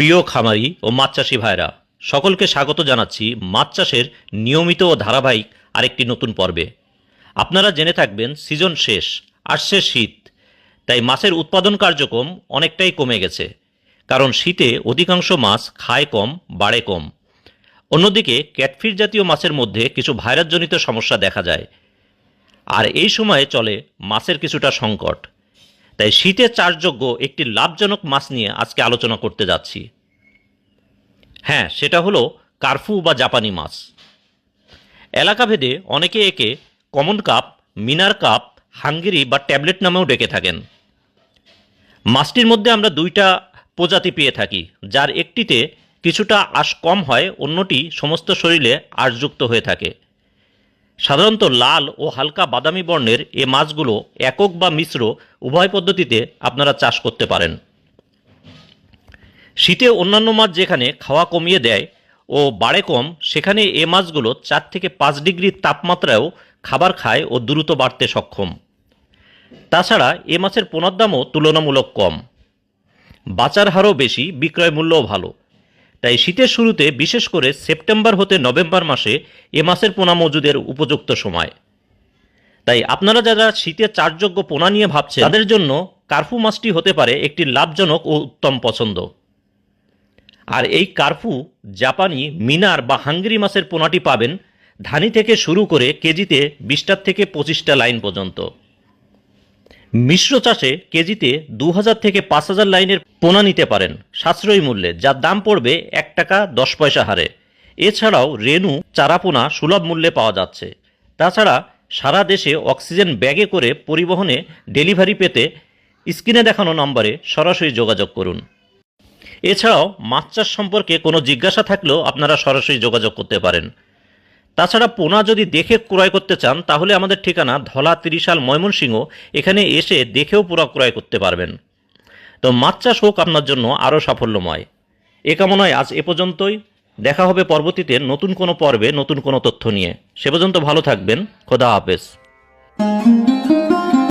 প্রিয় খামারি ও মাছ চাষি ভাইরা, সকলকে স্বাগত জানাচ্ছি মাছ চাষের নিয়মিত ও ধারাবাহিক আরেকটি নতুন পর্বে। আপনারা জেনে থাকবেন সিজন শেষ, আসছে শীত, তাই মাছের উৎপাদন কার্যক্রম অনেকটাই কমে গেছে, কারণ শীতে অধিকাংশ মাছ খায় কম, বাড়ে কম। অন্যদিকে ক্যাটফিশ জাতীয় মাছের মধ্যে কিছু ভাইরাসজনিত সমস্যা দেখা যায়, আর এই সময়ে চলে মাছের কিছুটা সংকট। তাই শীতে চাষযোগ্য একটি লাভজনক মাছ নিয়ে আজকে আলোচনা করতে যাচ্ছি। হ্যাঁ, সেটা হলো কার্ফু বা জাপানি মাছ। এলাকাভেদে অনেকে একে কমন কাপ, মিনার কাপ, হাঙ্গেরি বা ট্যাবলেট নামেও ডেকে থাকেন। মাছটির মধ্যে আমরা দুইটা প্রজাতি পেয়ে থাকি, যার একটিতে কিছুটা আঁশ কম হয়, অন্যটি সমস্ত শরীরে আঁশযুক্ত হয়ে থাকে। সাধারণত লাল ও হালকা বাদামি বর্ণের এ মাছগুলো একক বা মিশ্র উভয় পদ্ধতিতে আপনারা চাষ করতে পারেন। শীতে অন্যান্য মাছ যেখানে খাওয়া কমিয়ে দেয় ও বাড়ে কম, সেখানে এ মাছগুলো 4 থেকে 5 ডিগ্রি তাপমাত্রায়ও খাবার খায় ও দ্রুত বাড়তে সক্ষম। তাছাড়া এ মাছের পোনার দামও তুলনামূলক কম, বাজার হারও বেশি, বিক্রয় মূল্যও ভালো। তাই শীতের শুরুতে, বিশেষ করে সেপ্টেম্বর হতে নভেম্বর মাসে এ মাছের পোনা মজুদের উপযুক্ত সময়। তাই আপনারা যারা শীতে চাষযোগ্য পোনা নিয়ে ভাবছেন, তাদের জন্য কার্ফু মাছটি হতে পারে একটি লাভজনক ও উত্তম পছন্দ। আর এই কার্ফু, জাপানি, মিনার বা হাঙ্গেরি মাছের পোনাটি পাবেন ধানি থেকে শুরু করে কেজিতে 20টা থেকে 25টা লাইন পর্যন্ত। মিশ্র চাষে কেজিতে 2000 থেকে 5000 লাইনের পোনা নিতে পারেন সাশ্রয়ী মূল্যে, যার দাম পড়বে 1 টাকা 10 পয়সা হারে। এছাড়াও রেনু চারাপোনা সুলভ মূল্যে পাওয়া যাচ্ছে। তাছাড়া সারা দেশে অক্সিজেন ব্যাগে করে পরিবহনে ডেলিভারি পেতে স্ক্রিনে দেখানো নম্বরে সরাসরি যোগাযোগ করুন। এছাড়াও মাছ চাষ সম্পর্কে কোনো জিজ্ঞাসা থাকলেও আপনারা সরাসরি যোগাযোগ করতে পারেন। তাছাড়া পোনা যদি দেখে ক্রয় করতে চান, তাহলে আমাদের ঠিকানা ধলা, ত্রিশাল, ময়মনসিংহ। এখানে এসে দেখেও পোনা ক্রয় করতে পারবেন। তো মাছ চাষ হোক আপনার জন্য আরও সাফল্যময়। এ কামনায় আজ এ পর্যন্তই। দেখা হবে পরবর্তীতে নতুন কোনো পর্বে নতুন কোনো তথ্য নিয়ে। সে পর্যন্ত ভালো থাকবেন। খোদা হাফেজ।